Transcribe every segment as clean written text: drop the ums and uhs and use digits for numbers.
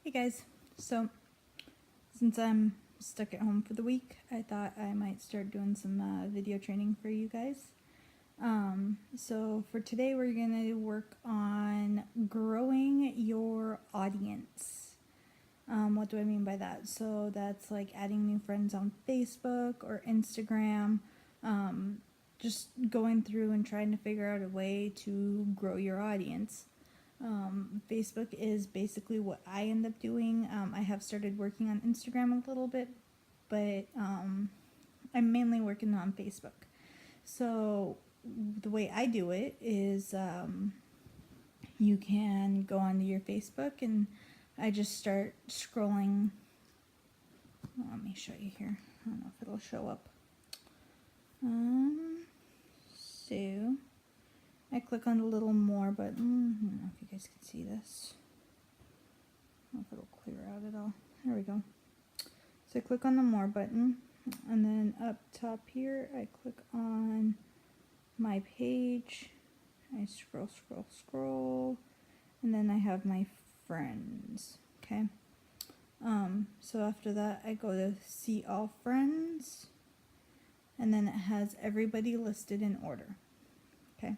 Hey guys, so since I'm stuck at home for the week, I thought I might start doing some video training for you guys. So for today, we're gonna work on growing your audience. What do I mean by that? So that's like adding new friends on Facebook or Instagram, just going through and trying to figure out a way to grow your audience. Facebook is basically what I end up doing. I have started working on Instagram a little bit, but I'm mainly working on Facebook. So the way I do it is you can go onto your Facebook and I just start scrolling. Let me show you here. I don't know if it'll show up. So I click on the little more button. I don't know if you guys can see this. I don't know if it'll clear out at all. There we go. So I click on the more button, and then up top here, I click on my page. I scroll, and then I have my friends. Okay. So after that, I go to see all friends, and then it has everybody listed in order. Okay.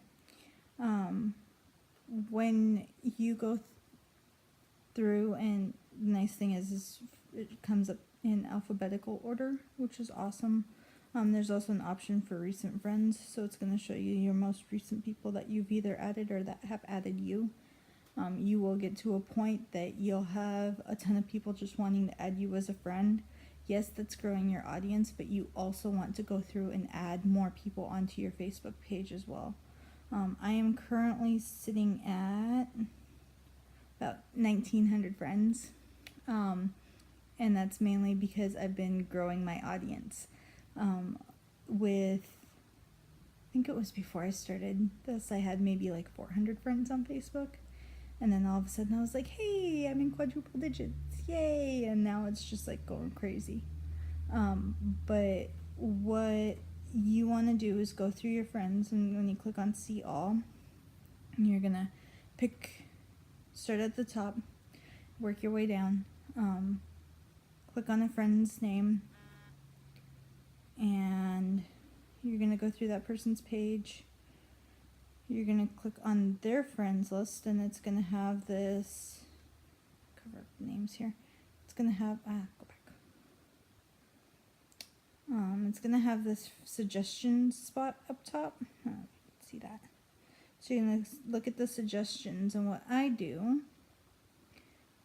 When you go through, and the nice thing is it comes up in alphabetical order, which is awesome. There's also an option for recent friends, so it's going to show you your most recent people that you've either added or that have added you. You will get to a point that you'll have a ton of people just wanting to add you as a friend. Yes, that's growing your audience, but you also want to go through and add more people onto your Facebook page as well. I am currently sitting at about 1,900 friends, and that's mainly because I've been growing my audience. I think it was before I started this, I had maybe like 400 friends on Facebook, and then all of a sudden I was like, hey, I'm in quadruple digits, yay, and now it's just like going crazy. But what you want to do is go through your friends, and when you click on see all, you're gonna start at the top, work your way down, click on a friend's name, and you're gonna go through that person's page. You're gonna click on their friends list, and it's gonna have this, cover up the names here, it's gonna have, go back. It's gonna have this suggestions spot up top. See that? So you're gonna look at the suggestions, and what I do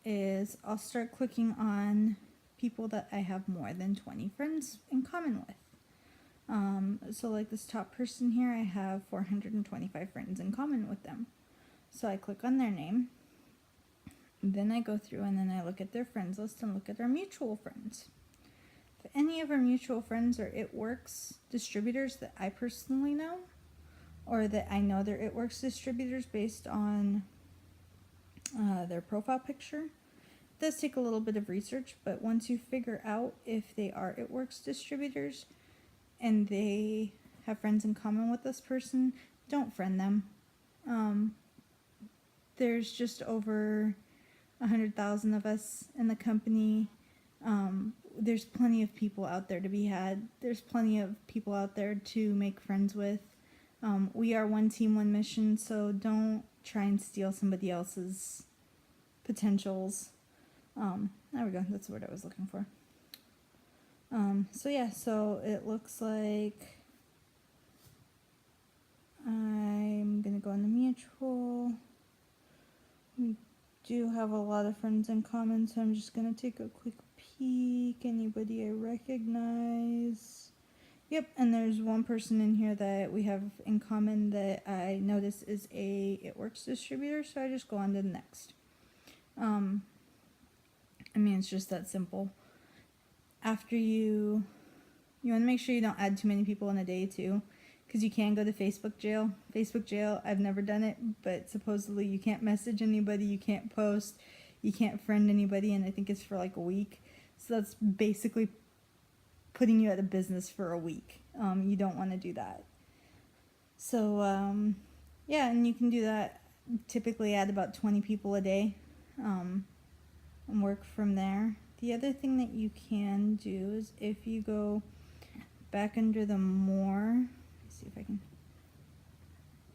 is I'll start clicking on people that I have more than 20 friends in common with. So like this top person here, I have 425 friends in common with them. So I click on their name, then I go through and then I look at their friends list and look at our mutual friends. If any of our mutual friends are It Works distributors that I personally know, or that I know they're It Works distributors based on their profile picture, it does take a little bit of research, but once you figure out if they are It Works distributors and they have friends in common with this person, don't friend them. There's just over 100,000 of us in the company. There's plenty of people out there to be had. There's plenty of people out there to make friends with. We are one team, one mission, so don't try and steal somebody else's potentials. There we go, that's the word I was looking for. So it looks like I'm gonna go on the mutual. We do have a lot of friends in common, so I'm just gonna take a quick peek. Anybody I recognize? Yep, and there's one person in here that we have in common that I notice is a It Works distributor, so I just go on to the next. It's just that simple. After you want to make sure you don't add too many people in a day too, because you can go to Facebook jail. Facebook jail, I've never done it, but supposedly you can't message anybody, you can't post, you can't friend anybody, and I think it's for like a week. So that's basically putting you out of business for a week. You don't want to do that. So and you can do that, typically add about 20 people a day. and work from there. The other thing that you can do is if you go back under the more, let's see if I can,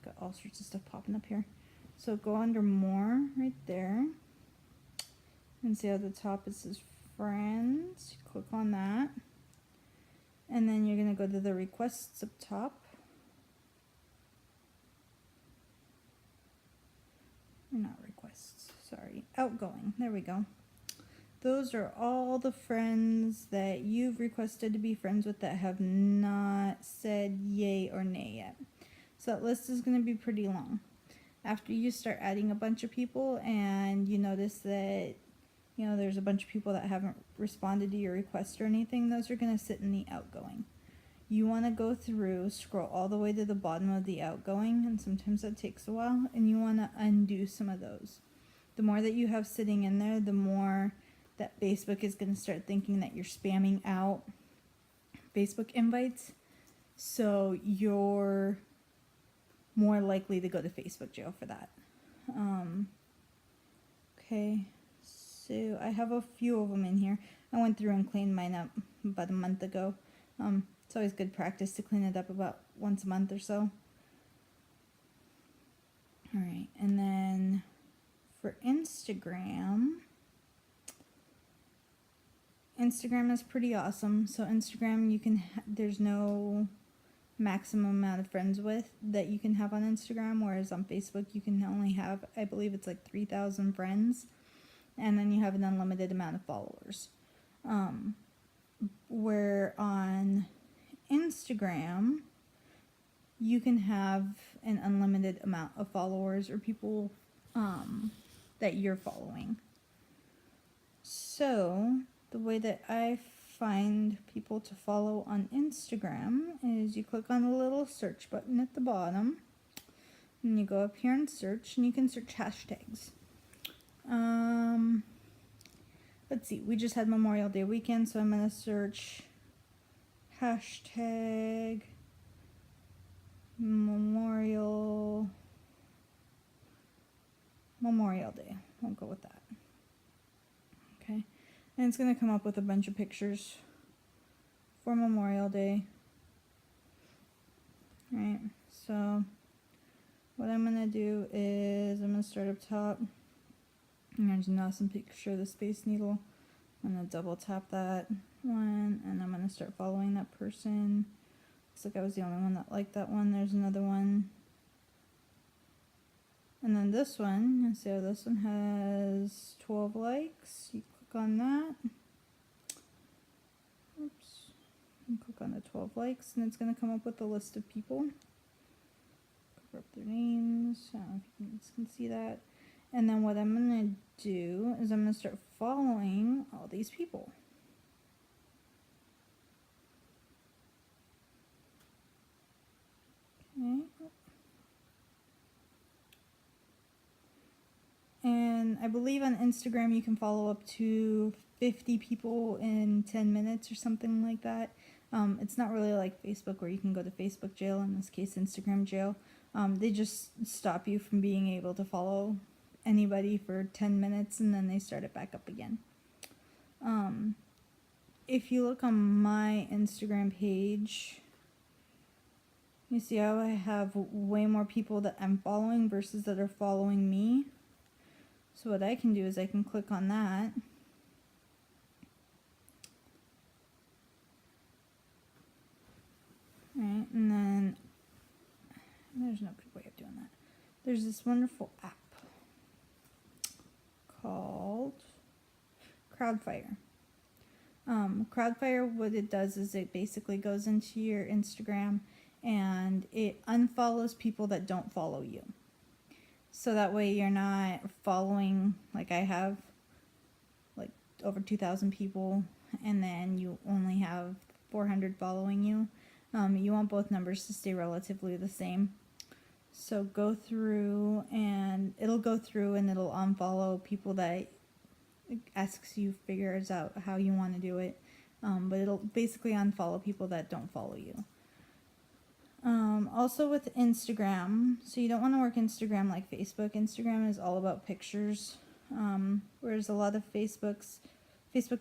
got all sorts of stuff popping up here. So go under more right there and see how the top it says friends. Click on that. And then you're going to go to the requests up top. Not requests, sorry, outgoing. There we go. Those are all the friends that you've requested to be friends with that have not said yay or nay yet. So that list is going to be pretty long. After you start adding a bunch of people and you notice that, you know, there's a bunch of people that haven't responded to your request or anything, those are going to sit in the outgoing. You want to go through, scroll all the way to the bottom of the outgoing, and sometimes that takes a while, and you want to undo some of those. The more that you have sitting in there, the more that Facebook is going to start thinking that you're spamming out Facebook invites, so you're more likely to go to Facebook jail for that. Okay, so I have a few of them in here. I went through and cleaned mine up about a month ago. It's always good practice to clean it up about once a month or so. All right, and then for Instagram is pretty awesome. So Instagram, you can there's no maximum amount of friends with that you can have on Instagram, whereas on Facebook you can only have, I believe it's like 3,000 friends, and then you have an unlimited amount of followers. Where on Instagram you can have an unlimited amount of followers or people that you're following. So the way that I find people to follow on Instagram is you click on the little search button at the bottom and you go up here and search, and you can search hashtags. Let's see, we just had Memorial Day weekend, so I'm going to search hashtag Memorial Day. We'll go with that. Okay. And it's going to come up with a bunch of pictures for Memorial Day. Right. So what I'm going to do is I'm going to start up top. And there's an awesome picture of the Space Needle. I'm going to double tap that one, and I'm going to start following that person. Looks like I was the only one that liked that one. There's another one. And then this one, you see how this one has 12 likes. You click on that. Oops. And click on the 12 likes, and it's going to come up with a list of people. Cover up their names. I don't know if you can see that. And then what I'm going to do is I'm going to start following all these people. Okay. And I believe on Instagram you can follow up to 50 people in 10 minutes or something like that. It's not really like Facebook where you can go to Facebook jail, in this case Instagram jail. They just stop you from being able to follow anybody for 10 minutes and then they start it back up again. If you look on my Instagram page, you see how I have way more people that I'm following versus that are following me. So what I can do is I can click on that. Right, and then there's no good way of doing that. There's this wonderful app called Crowdfire. Crowdfire, what it does is it basically goes into your Instagram and it unfollows people that don't follow you. So that way you're not following, like I have, like over 2,000 people, and then you only have 400 following you. You want both numbers to stay relatively the same. So go through and it'll go through and it'll unfollow people that it asks you, figures out how you want to do it. But it'll basically unfollow people that don't follow you. Also with Instagram, so you don't want to work Instagram like Facebook. Instagram is all about pictures. Whereas a lot of Facebook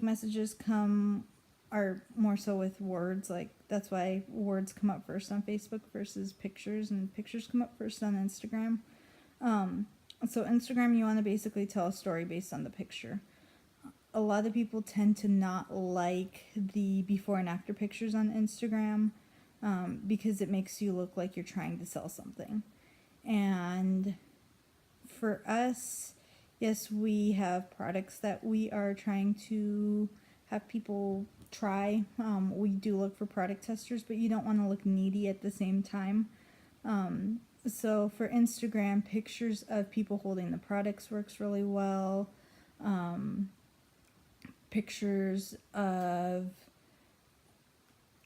messages are more so with words. Like that's why words come up first on Facebook versus pictures, and pictures come up first on Instagram. So Instagram, you want to basically tell a story based on the picture. A lot of people tend to not like the before and after pictures on Instagram because it makes you look like you're trying to sell something. And for us, yes, we have products that we are trying to have people try. We do look for product testers, but you don't want to look needy at the same time. So for Instagram, pictures of people holding the products works really well. Pictures of,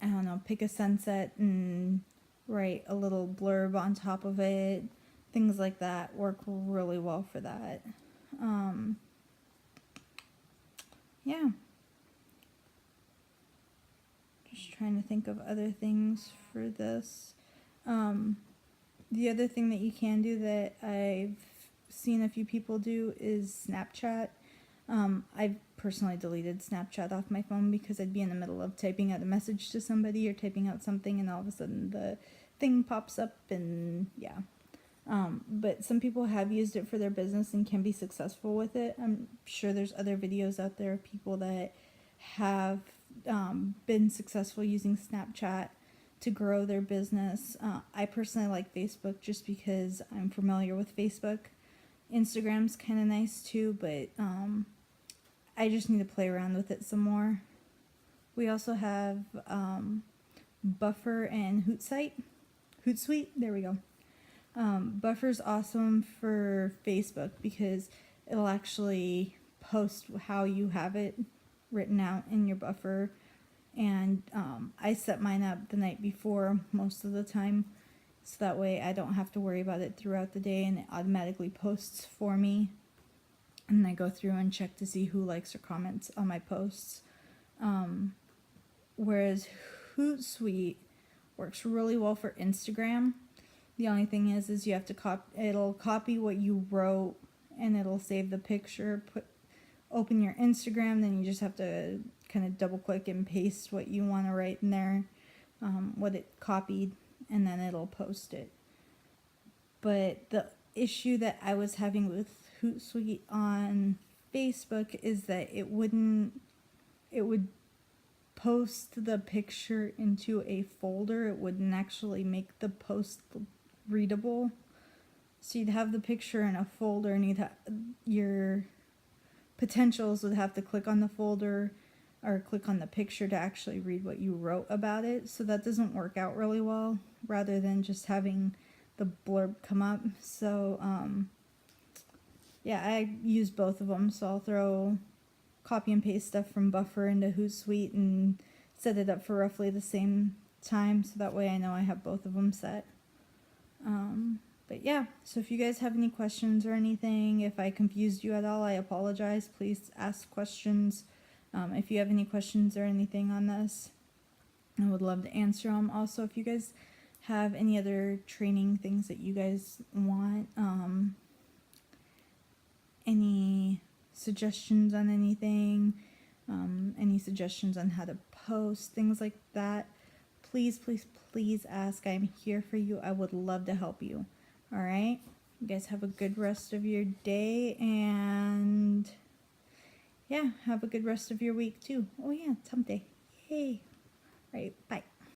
I don't know, pick a sunset and write a little blurb on top of it. Things like that work really well for that. Yeah. Just trying to think of other things for this. The other thing that you can do that I've seen a few people do is Snapchat. I've personally deleted Snapchat off my phone because I'd be in the middle of typing out a message to somebody or typing out something and all of a sudden the thing pops up and yeah. But some people have used it for their business and can be successful with it. I'm sure there's other videos out there of people that have been successful using Snapchat to grow their business. I personally like Facebook just because I'm familiar with Facebook. Instagram's kind of nice too, but I just need to play around with it some more. We also have Buffer and Hootsuite. There we go. Buffer's awesome for Facebook because it'll actually post how you have it written out in your Buffer. And I set mine up the night before most of the time, so that way I don't have to worry about it throughout the day and it automatically posts for me. And I go through and check to see who likes or comments on my posts. Whereas Hootsuite works really well for Instagram. The only thing is you have to it'll copy what you wrote and it'll save the picture, open your Instagram, then you just have to kind of double click and paste what you want to write in there, what it copied, and then it'll post it. But the issue that I was having with Hootsuite on Facebook is that it would post the picture into a folder. It wouldn't actually make the post readable. So you'd have the picture in a folder and your potentials would have to click on the folder or click on the picture to actually read what you wrote about it. So that doesn't work out really well, rather than just having the blurb come up. So yeah, I use both of them. So I'll throw copy and paste stuff from Buffer into Hootsuite and set it up for roughly the same time, so that way I know I have both of them set. But yeah, so if you guys have any questions or anything, if I confused you at all, I apologize. Please ask questions. If you have any questions or anything on this, I would love to answer them. Also, if you guys have any other training things that you guys want, any suggestions on anything, any suggestions on how to post, things like that, please, please, please ask. I'm here for you. I would love to help you. All right? You guys have a good rest of your day, and yeah, have a good rest of your week too. Oh yeah, it's hump day. Yay. All right, bye.